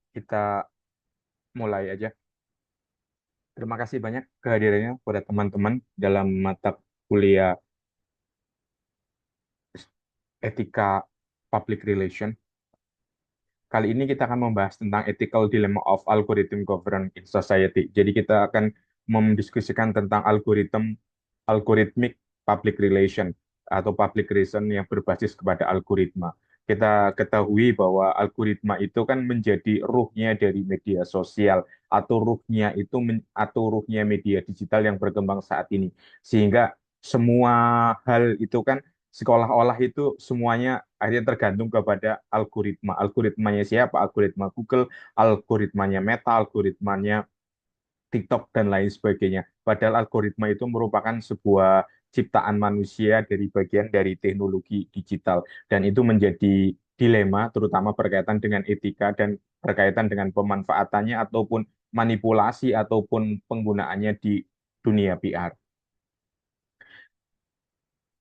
Kita mulai aja. Terima kasih banyak kehadirannya pada teman-teman dalam mata kuliah etika public relation. Kali ini kita akan membahas tentang ethical dilemma of algorithm governance in society. Jadi kita akan mendiskusikan tentang algorithmic public relation atau public relation yang berbasis kepada algoritma. Kita ketahui bahwa algoritma itu kan menjadi ruhnya dari media sosial atau ruhnya media digital yang berkembang saat ini. Sehingga semua hal itu kan seolah-olah itu semuanya akhirnya tergantung kepada algoritma. Algoritmanya siapa? Algoritma Google, algoritmanya Meta, algoritmanya TikTok, dan lain sebagainya. Padahal algoritma itu merupakan sebuah ciptaan manusia dari bagian dari teknologi digital. Dan itu menjadi dilema, terutama berkaitan dengan etika dan berkaitan dengan pemanfaatannya ataupun manipulasi ataupun penggunaannya di dunia PR.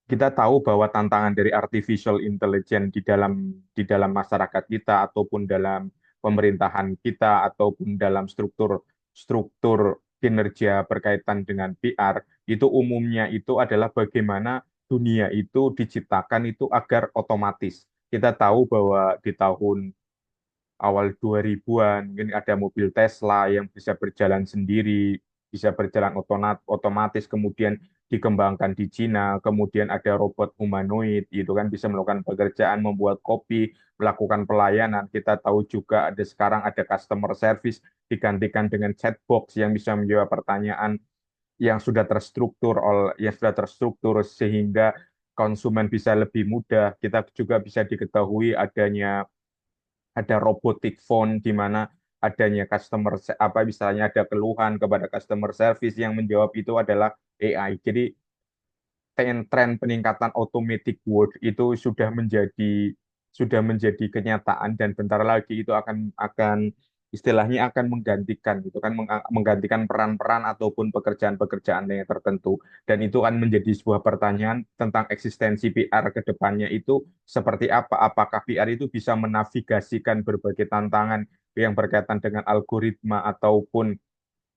Kita tahu bahwa tantangan dari artificial intelligence di dalam masyarakat kita ataupun dalam pemerintahan kita ataupun dalam struktur struktur kinerja berkaitan dengan PR itu umumnya itu adalah bagaimana dunia itu diciptakan itu agar otomatis. Kita tahu bahwa di tahun awal 2000-an, mungkin ada mobil Tesla yang bisa berjalan sendiri, bisa berjalan otomatis, kemudian dikembangkan di Cina, kemudian ada robot humanoid, itu kan bisa melakukan pekerjaan, membuat kopi, melakukan pelayanan. Kita tahu juga sekarang ada customer service digantikan dengan chatbox yang bisa menjawab pertanyaan yang sudah terstruktur sehingga konsumen bisa lebih mudah. Kita juga bisa diketahui ada robotic phone di mana adanya apa misalnya ada keluhan kepada customer service yang menjawab itu adalah AI. Jadi tren peningkatan automatic work itu sudah menjadi kenyataan dan bentar lagi itu akan istilahnya akan menggantikan gitu kan menggantikan peran-peran ataupun pekerjaan-pekerjaan yang tertentu, dan itu akan menjadi sebuah pertanyaan tentang eksistensi PR ke depannya itu seperti apa. Apakah PR itu bisa menavigasikan berbagai tantangan yang berkaitan dengan algoritma ataupun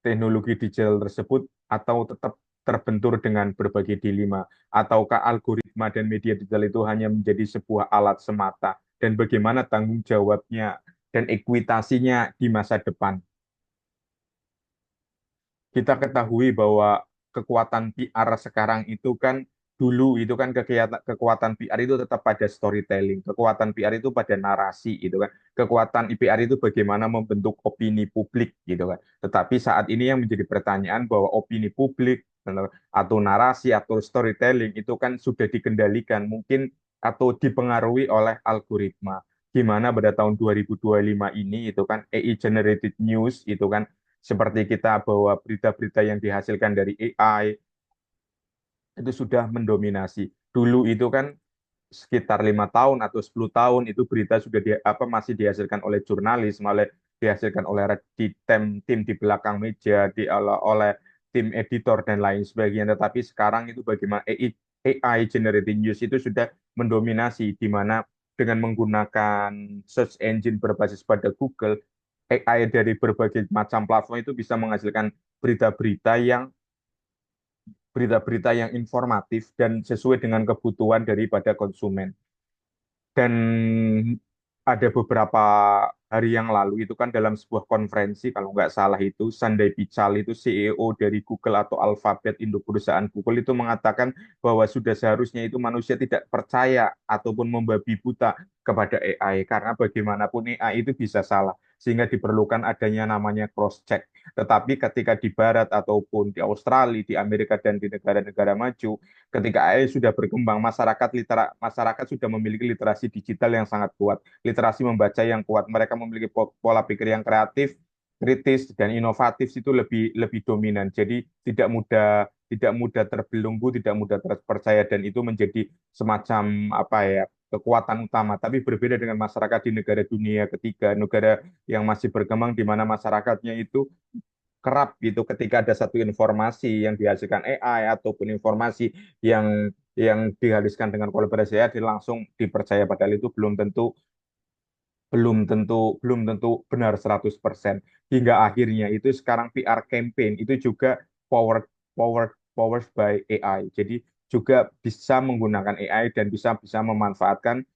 teknologi digital tersebut, atau tetap terbentur dengan berbagai dilema, ataukah algoritma dan media digital itu hanya menjadi sebuah alat semata, dan bagaimana tanggung jawabnya dan ekuitasinya di masa depan. Kita ketahui bahwa kekuatan PR sekarang itu kan dulu itu kan kekuatan PR itu tetap pada storytelling, kekuatan PR itu pada narasi gitu kan. Kekuatan PR itu bagaimana membentuk opini publik gitu kan. Tetapi saat ini yang menjadi pertanyaan bahwa opini publik atau narasi atau storytelling itu kan sudah dikendalikan mungkin atau dipengaruhi oleh algoritma. Gimana pada tahun 2025 ini itu kan AI generated news itu kan seperti kita bahwa berita-berita yang dihasilkan dari AI itu sudah mendominasi. Dulu itu kan sekitar 5 tahun atau 10 tahun itu berita sudah masih dihasilkan oleh jurnalis, malah dihasilkan oleh tim di belakang meja, oleh tim editor dan lain sebagainya. Tetapi sekarang itu bagaimana AI generated news itu sudah mendominasi, di mana dengan menggunakan search engine berbasis pada Google, AI dari berbagai macam platform itu bisa menghasilkan berita-berita yang berita-berita yang informatif dan sesuai dengan kebutuhan daripada konsumen. Dan ada beberapa hari yang lalu itu kan dalam sebuah konferensi, kalau nggak salah itu Sundar Pichai itu CEO dari Google atau Alphabet, induk perusahaan Google, itu mengatakan bahwa sudah seharusnya itu manusia tidak percaya ataupun membabi buta kepada AI, karena bagaimanapun AI itu bisa salah, sehingga diperlukan adanya namanya cross check. Tetapi ketika di Barat ataupun di Australia, di Amerika, dan di negara-negara maju, ketika AI sudah berkembang, masyarakat sudah memiliki literasi digital yang sangat kuat, literasi membaca yang kuat. Mereka memiliki pola pikir yang kreatif, kritis, dan inovatif itu lebih lebih dominan. Jadi tidak mudah terbelenggu, tidak mudah terpercaya, dan itu menjadi semacam apa ya, kekuatan utama. Tapi berbeda dengan masyarakat di negara dunia ketiga, negara yang masih berkembang, di mana masyarakatnya itu kerap gitu ketika ada satu informasi yang dihasilkan AI ataupun informasi yang dihasilkan dengan kolaborasi AI langsung dipercaya, padahal itu belum tentu belum tentu benar 100%. Hingga akhirnya itu sekarang PR campaign itu juga powered powered by AI. Jadi juga bisa menggunakan AI dan bisa bisa memanfaatkan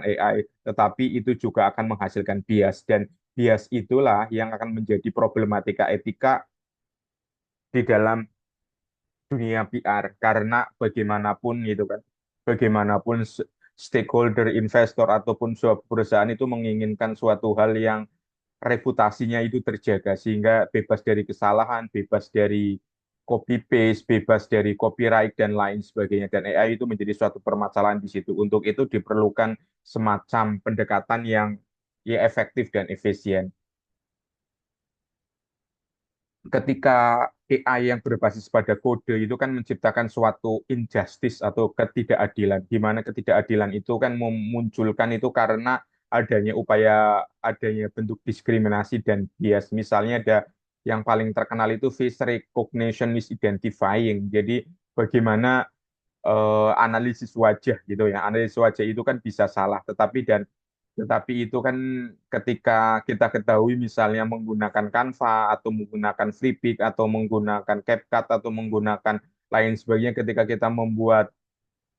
AI, tetapi itu juga akan menghasilkan bias, dan bias itulah yang akan menjadi problematika etika di dalam dunia PR, karena bagaimanapun gitu kan, bagaimanapun stakeholder, investor ataupun suatu perusahaan itu menginginkan suatu hal yang reputasinya itu terjaga sehingga bebas dari kesalahan, bebas dari copy paste, bebas dari copyright dan lain sebagainya. Dan AI itu menjadi suatu permasalahan di situ. Untuk itu diperlukan semacam pendekatan yang ya efektif dan efisien. Ketika AI yang berbasis pada kode itu kan menciptakan suatu injustice atau ketidakadilan, di mana ketidakadilan itu kan memunculkan itu karena adanya bentuk diskriminasi dan bias. Misalnya ada yang paling terkenal itu face recognition misidentifying. Jadi bagaimana analisis wajah gitu ya. Analisis wajah itu kan bisa salah, tetapi itu kan ketika kita ketahui misalnya menggunakan Canva atau menggunakan Flickr atau menggunakan CapCut atau menggunakan lain sebagainya, ketika kita membuat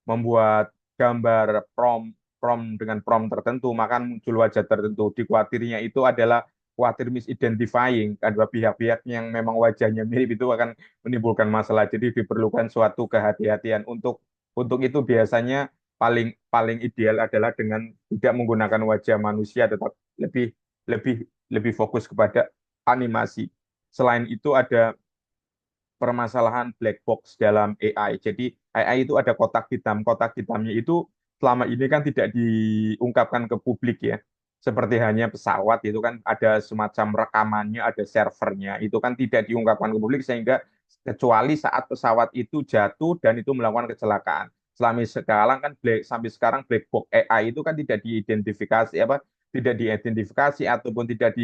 membuat gambar prom dengan prom tertentu, maka muncul wajah tertentu. Dikhawatirnya itu adalah khawatir misidentifying. Ada pihak-pihak yang memang wajahnya mirip itu akan menimbulkan masalah. Jadi diperlukan suatu kehati-hatian. Untuk itu biasanya paling paling ideal adalah dengan tidak menggunakan wajah manusia, tetap lebih lebih lebih fokus kepada animasi. Selain itu ada permasalahan black box dalam AI. Jadi AI itu ada kotak hitam. Kotak hitamnya itu selama ini kan tidak diungkapkan ke publik ya. Seperti hanya pesawat itu kan ada semacam rekamannya, ada servernya. Itu kan tidak diungkapkan ke publik sehingga kecuali saat pesawat itu jatuh dan itu melakukan kecelakaan. Sampai sekarang black box AI itu kan tidak diidentifikasi tidak diidentifikasi ataupun tidak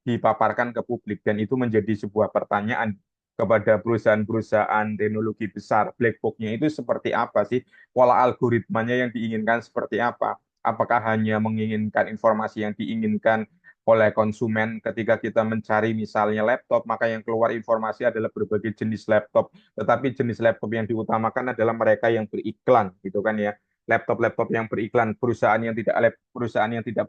dipaparkan ke publik, dan itu menjadi sebuah pertanyaan kepada perusahaan-perusahaan teknologi besar. Black box-nya itu seperti apa sih? Pola algoritmanya yang diinginkan seperti apa? Apakah hanya menginginkan informasi yang diinginkan oleh konsumen ketika kita mencari misalnya laptop, maka yang keluar informasi adalah berbagai jenis laptop. Tetapi jenis laptop yang diutamakan adalah mereka yang beriklan, gitu kan ya. Laptop-laptop yang beriklan, perusahaan yang tidak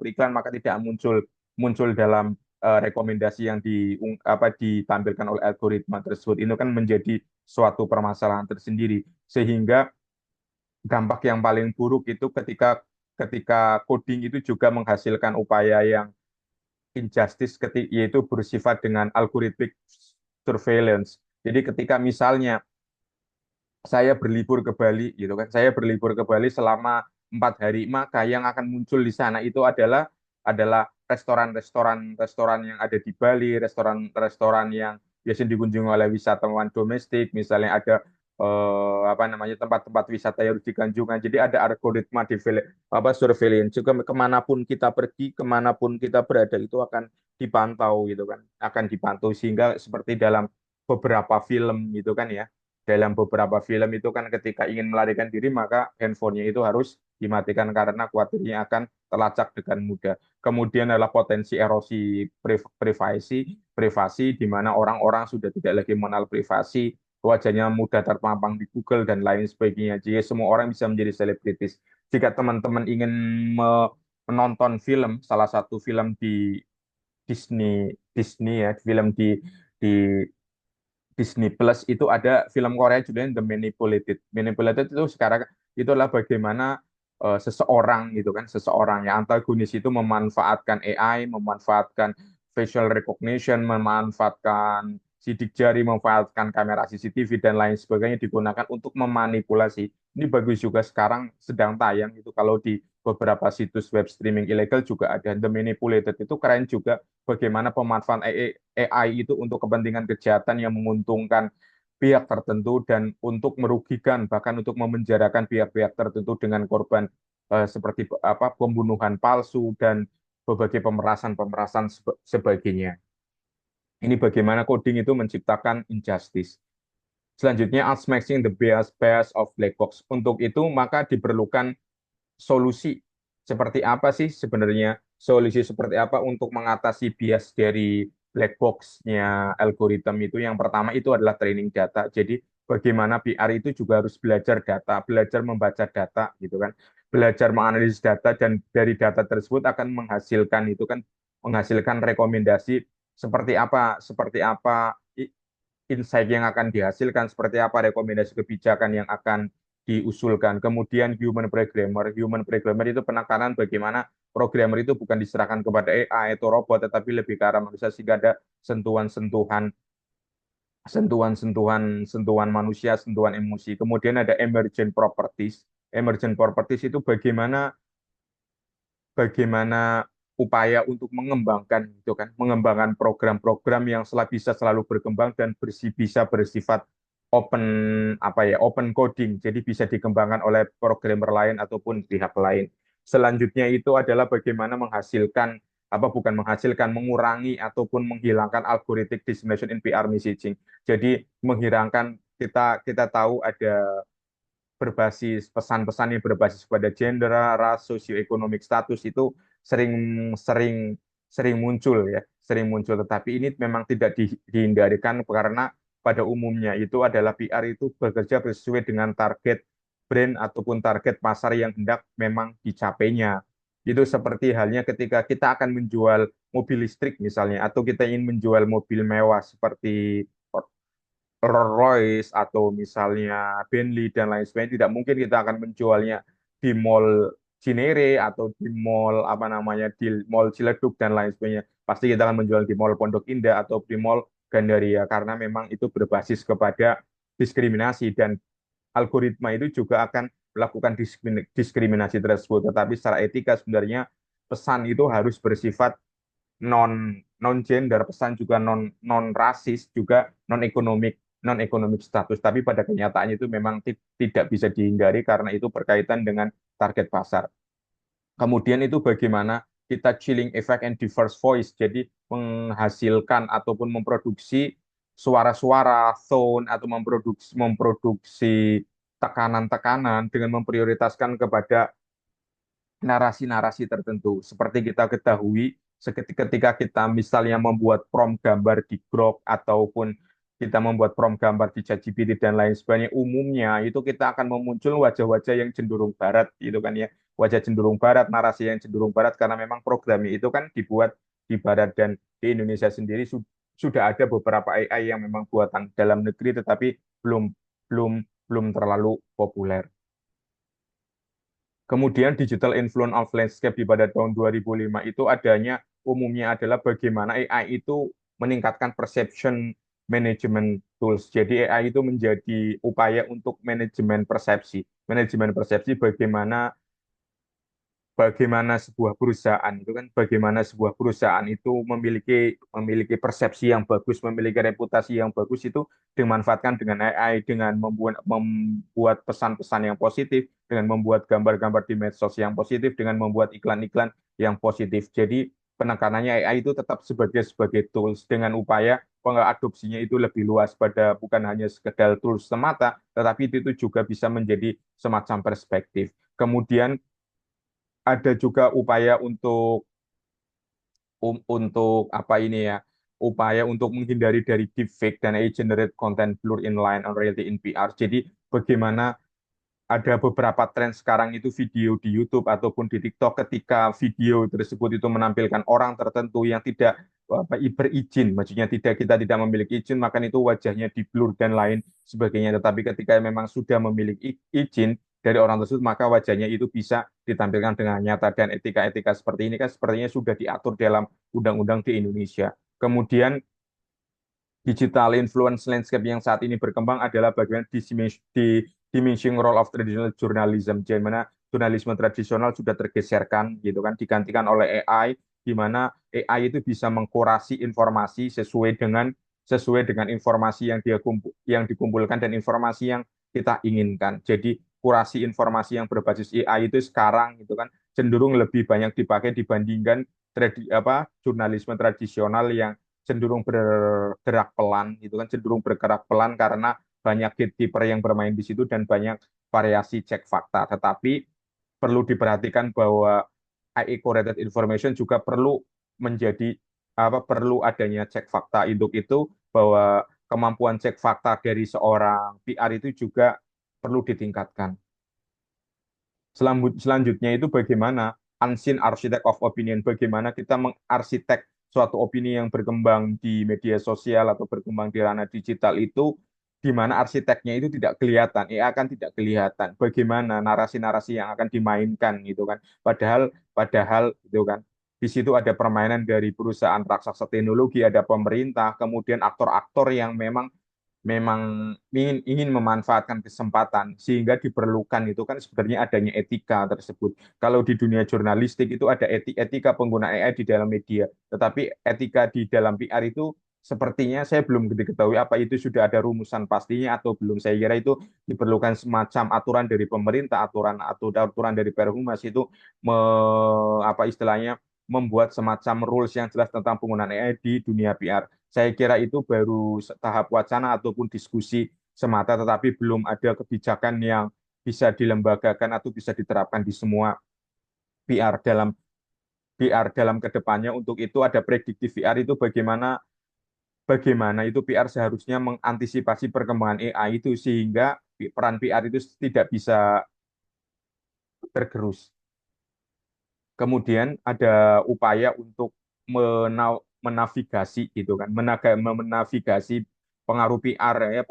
beriklan maka tidak muncul muncul dalam rekomendasi yang ditampilkan oleh algoritma tersebut. Itu kan menjadi suatu permasalahan tersendiri, sehingga dampak yang paling buruk itu ketika ketika coding itu juga menghasilkan upaya yang injustice, yaitu bersifat dengan algorithmic surveillance. Jadi ketika misalnya saya berlibur ke Bali gitu kan, saya berlibur ke Bali selama 4 hari, maka yang akan muncul di sana itu adalah restoran-restoran yang ada di Bali, restoran-restoran yang biasa dikunjungi oleh wisatawan domestik, misalnya ada apa namanya tempat-tempat wisata yang harus dikunjungi. Jadi ada algoritma di surveillance juga, kemanapun kita pergi, kemanapun kita berada itu akan dipantau gitu kan, akan dipantau sehingga seperti dalam beberapa film gitu kan ya, dalam beberapa film itu kan ketika ingin melarikan diri maka handphonenya itu harus dimatikan karena khawatirnya akan terlacak dengan mudah. Kemudian adalah potensi erosi privasi di mana orang-orang sudah tidak lagi mengenal privasi, wajahnya mudah terpampang di Google dan lain sebagainya. Jadi semua orang bisa menjadi selebritis. Jika teman-teman ingin menonton film, salah satu film di Disney Disney ya, film di Disney Plus itu ada film Korea judulnya The Manipulated. Manipulated itu sekarang itu adalah bagaimana seseorang gitu kan, seseorang yang antagonis itu memanfaatkan AI, memanfaatkan facial recognition, memanfaatkan sidik jari, memanfaatkan kamera CCTV dan lain sebagainya digunakan untuk memanipulasi. Ini bagus juga, sekarang sedang tayang itu kalau di beberapa situs web streaming ilegal juga ada. The Manipulated itu keren juga, bagaimana pemanfaatan AI itu untuk kepentingan kejahatan yang menguntungkan pihak tertentu dan untuk merugikan, bahkan untuk memenjarakan pihak-pihak tertentu dengan korban seperti pembunuhan palsu dan berbagai pemerasan-pemerasan sebagainya. Ini bagaimana coding itu menciptakan injustice. Selanjutnya, unmasking the bias of black box. Untuk itu maka diperlukan solusi seperti apa sih sebenarnya solusi seperti apa untuk mengatasi bias dari black box-nya algoritma itu. Yang pertama itu adalah training data. Jadi bagaimana PR itu juga harus belajar data, belajar membaca data gitu kan. Belajar menganalisis data dan dari data tersebut akan menghasilkan itu kan menghasilkan rekomendasi seperti apa insight yang akan dihasilkan, seperti apa rekomendasi kebijakan yang akan diusulkan. Kemudian human programmer itu penekanan bagaimana programmer itu bukan diserahkan kepada AI atau robot, tetapi lebih ke arah manusia sehingga ada sentuhan-sentuhan sentuhan manusia, sentuhan emosi. Kemudian ada emergent properties. Emergent properties itu bagaimana upaya untuk mengembangkan itu kan, mengembangkan program-program yang bisa selalu berkembang dan bisa bersifat open open coding. Jadi bisa dikembangkan oleh programmer lain ataupun pihak lain. Selanjutnya itu adalah bagaimana menghasilkan bukan menghasilkan, mengurangi ataupun menghilangkan algorithmic dissemination in PR messaging. Jadi menghilangkan kita tahu ada berbasis pesan-pesan yang berbasis pada gender, ras, sosioekonomik status itu sering sering sering muncul ya, sering muncul. Tetapi ini memang tidak dihindarkan karena pada umumnya itu adalah PR itu bekerja sesuai dengan target brand ataupun target pasar yang hendak memang dicapainya. Itu seperti halnya ketika kita akan menjual mobil listrik misalnya, atau kita ingin menjual mobil mewah seperti Rolls Royce atau misalnya Bentley dan lain sebagainya, tidak mungkin kita akan menjualnya di mall Cinere atau di mall di mall Ciledug dan lain sebagainya. Pasti kita akan menjual di mall Pondok Indah atau di mall Gandaria karena memang itu berbasis kepada diskriminasi dan algoritma itu juga akan melakukan diskriminasi tersebut. Tetapi secara etika sebenarnya pesan itu harus bersifat non gender, pesan juga non rasis, juga non ekonomik status. Tapi pada kenyataannya itu memang tidak bisa dihindari karena itu berkaitan dengan target pasar. Kemudian itu bagaimana kita chilling effect and diverse voice, jadi menghasilkan ataupun memproduksi suara-suara, tone, atau memproduksi tekanan-tekanan dengan memprioritaskan kepada narasi-narasi tertentu. Seperti kita ketahui, ketika kita misalnya membuat prompt gambar di Grok ataupun kita membuat prompt gambar di ChatGPT dan lain sebagainya, umumnya itu kita akan memuncul wajah-wajah yang cenderung barat, gitu kan ya. Wajah cenderung barat, narasi yang cenderung barat, karena memang programnya itu kan dibuat di barat dan di Indonesia sendiri sudah ada beberapa AI yang memang buatan dalam negeri, tetapi belum belum belum terlalu populer. Kemudian digital influence of landscape di pada tahun 2005 itu adanya umumnya adalah bagaimana AI itu meningkatkan perception management tools. Jadi AI itu menjadi upaya untuk manajemen persepsi. Manajemen persepsi bagaimana bagaimana sebuah perusahaan itu kan bagaimana sebuah perusahaan itu memiliki persepsi yang bagus, memiliki reputasi yang bagus itu dimanfaatkan dengan AI dengan membuat pesan-pesan yang positif, dengan membuat gambar-gambar di medsos yang positif, dengan membuat iklan-iklan yang positif. Jadi penekanannya AI itu tetap sebagai tools dengan upaya pengadopsinya itu lebih luas pada bukan hanya sekedar tools semata, tetapi itu juga bisa menjadi semacam perspektif. Kemudian ada juga upaya untuk apa ini ya, upaya untuk menghindari dari deepfake dan AI generate content blur in line on reality in PR. Jadi bagaimana ada beberapa tren sekarang itu video di YouTube ataupun di TikTok, ketika video tersebut itu menampilkan orang tertentu yang tidak berizin, maksudnya kita tidak memiliki izin, maka itu wajahnya di blur dan lain sebagainya. Tetapi ketika memang sudah memiliki izin dari orang tersebut, maka wajahnya itu bisa ditampilkan dengan nyata, dan etika-etika seperti ini kan sepertinya sudah diatur dalam undang-undang di Indonesia. Kemudian digital influence landscape yang saat ini berkembang adalah bagian di diminishing role of traditional journalism, di mana jurnalisme tradisional sudah tergeserkan gitu kan, digantikan oleh AI, di mana AI itu bisa mengkurasi informasi sesuai dengan informasi yang dikumpulkan dan informasi yang kita inginkan. Jadi kurasi informasi yang berbasis AI itu sekarang gitu kan cenderung lebih banyak dipakai dibandingkan jurnalisme tradisional yang cenderung bergerak pelan gitu kan, cenderung bergerak pelan karena banyak gatekeeper yang bermain di situ dan banyak variasi cek fakta. Tetapi perlu diperhatikan bahwa AI correlated information juga perlu menjadi perlu adanya cek fakta untuk itu bahwa kemampuan cek fakta dari seorang PR itu juga perlu ditingkatkan. Selanjutnya itu bagaimana unseen architect of opinion, bagaimana kita mengarsitek suatu opini yang berkembang di media sosial atau berkembang di ranah digital itu di mana arsiteknya itu tidak kelihatan, akan tidak kelihatan. Bagaimana narasi-narasi yang akan dimainkan gitu kan. Padahal gitu kan. Di situ ada permainan dari perusahaan raksasa teknologi, ada pemerintah, kemudian aktor-aktor yang memang memang ingin memanfaatkan kesempatan sehingga diperlukan itu kan sebenarnya adanya etika tersebut. Kalau di dunia jurnalistik itu ada etika pengguna AI di dalam media, tetapi etika di dalam PR itu sepertinya saya belum diketahui apa itu sudah ada rumusan pastinya atau belum. Saya kira itu diperlukan semacam aturan dari pemerintah, aturan atau aturan dari Perhumas itu apa istilahnya membuat semacam rules yang jelas tentang penggunaan AI di dunia PR. Saya kira itu baru tahap wacana ataupun diskusi semata, tetapi belum ada kebijakan yang bisa dilembagakan atau bisa diterapkan di semua PR dalam kedepannya. Untuk itu ada prediktif VR itu bagaimana bagaimana itu PR seharusnya mengantisipasi perkembangan AI itu sehingga peran PR itu tidak bisa tergerus. Kemudian ada upaya untuk menavigasi gitu kan, menavigasi pengaruh PR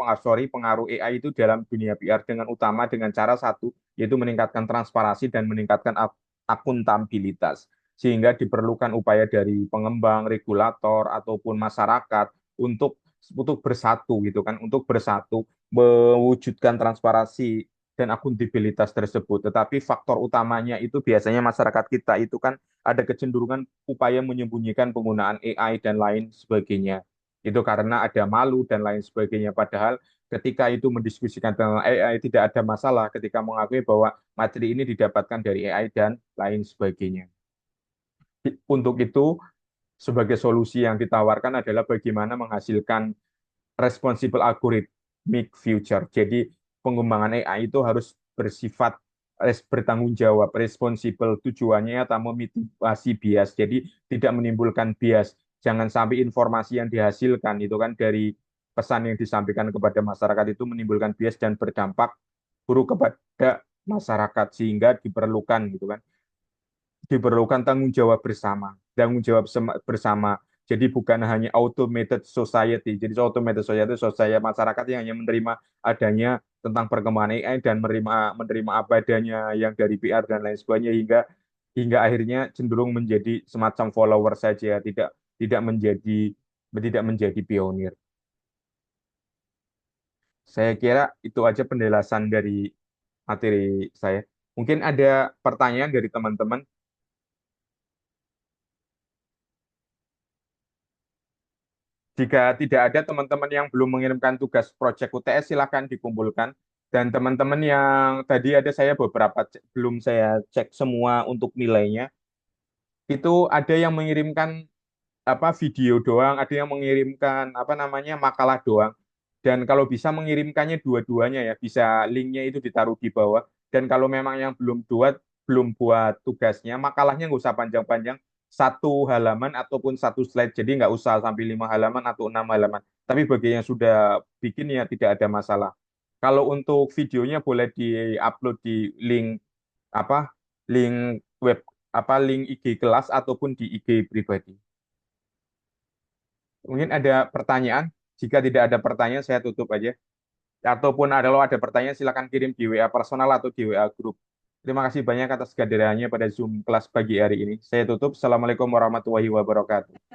pengaruh AI itu dalam dunia PR dengan utama dengan cara satu yaitu meningkatkan transparansi dan meningkatkan akuntabilitas sehingga diperlukan upaya dari pengembang, regulator ataupun masyarakat untuk bersatu gitu kan, untuk bersatu mewujudkan transparansi dan akuntabilitas tersebut. Tetapi faktor utamanya itu biasanya masyarakat kita itu kan ada kecenderungan upaya menyembunyikan penggunaan AI dan lain sebagainya. Itu karena ada malu dan lain sebagainya. Padahal ketika itu mendiskusikan tentang AI tidak ada masalah ketika mengakui bahwa materi ini didapatkan dari AI dan lain sebagainya. Untuk itu, sebagai solusi yang ditawarkan adalah bagaimana menghasilkan responsible algorithmic future. Jadi pengembangan AI itu harus bersifat bertanggung jawab, responsible tujuannya atau memitigasi bias. Jadi tidak menimbulkan bias. Jangan sampai informasi yang dihasilkan itu kan dari pesan yang disampaikan kepada masyarakat itu menimbulkan bias dan berdampak buruk kepada masyarakat sehingga diperlukan tanggung jawab bersama, bersama. Jadi bukan hanya automated society. Jadi automated society saya masyarakat yang hanya menerima adanya tentang perkembangan AI dan menerima apa adanya yang dari PR dan lain sebagainya hingga hingga akhirnya cenderung menjadi semacam follower saja, tidak menjadi tidak menjadi pionir. Saya kira itu aja penjelasan dari materi saya. Mungkin ada pertanyaan dari teman-teman. Jika tidak ada teman-teman yang belum mengirimkan tugas proyek UTS, silakan dikumpulkan. Dan teman-teman yang tadi ada saya belum saya cek semua untuk nilainya. Itu ada yang mengirimkan video doang, ada yang mengirimkan makalah doang. Dan kalau bisa mengirimkannya dua-duanya ya, bisa linknya itu ditaruh di bawah. Dan kalau memang yang belum buat tugasnya, makalahnya nggak usah panjang-panjang, satu halaman ataupun satu slide. Jadi nggak usah sampai 5 halaman atau 6 halaman. Tapi bagi yang sudah bikin ya tidak ada masalah. Kalau untuk videonya boleh di-upload di apa link web link IG kelas ataupun di IG pribadi. Mungkin ada pertanyaan. Jika tidak ada pertanyaan, saya tutup aja. Ataupun kalau ada pertanyaan, silakan kirim di WA personal atau di WA grup. Terima kasih banyak atas kehadirannya pada Zoom kelas pagi hari ini. Saya tutup. Assalamualaikum warahmatullahi wabarakatuh.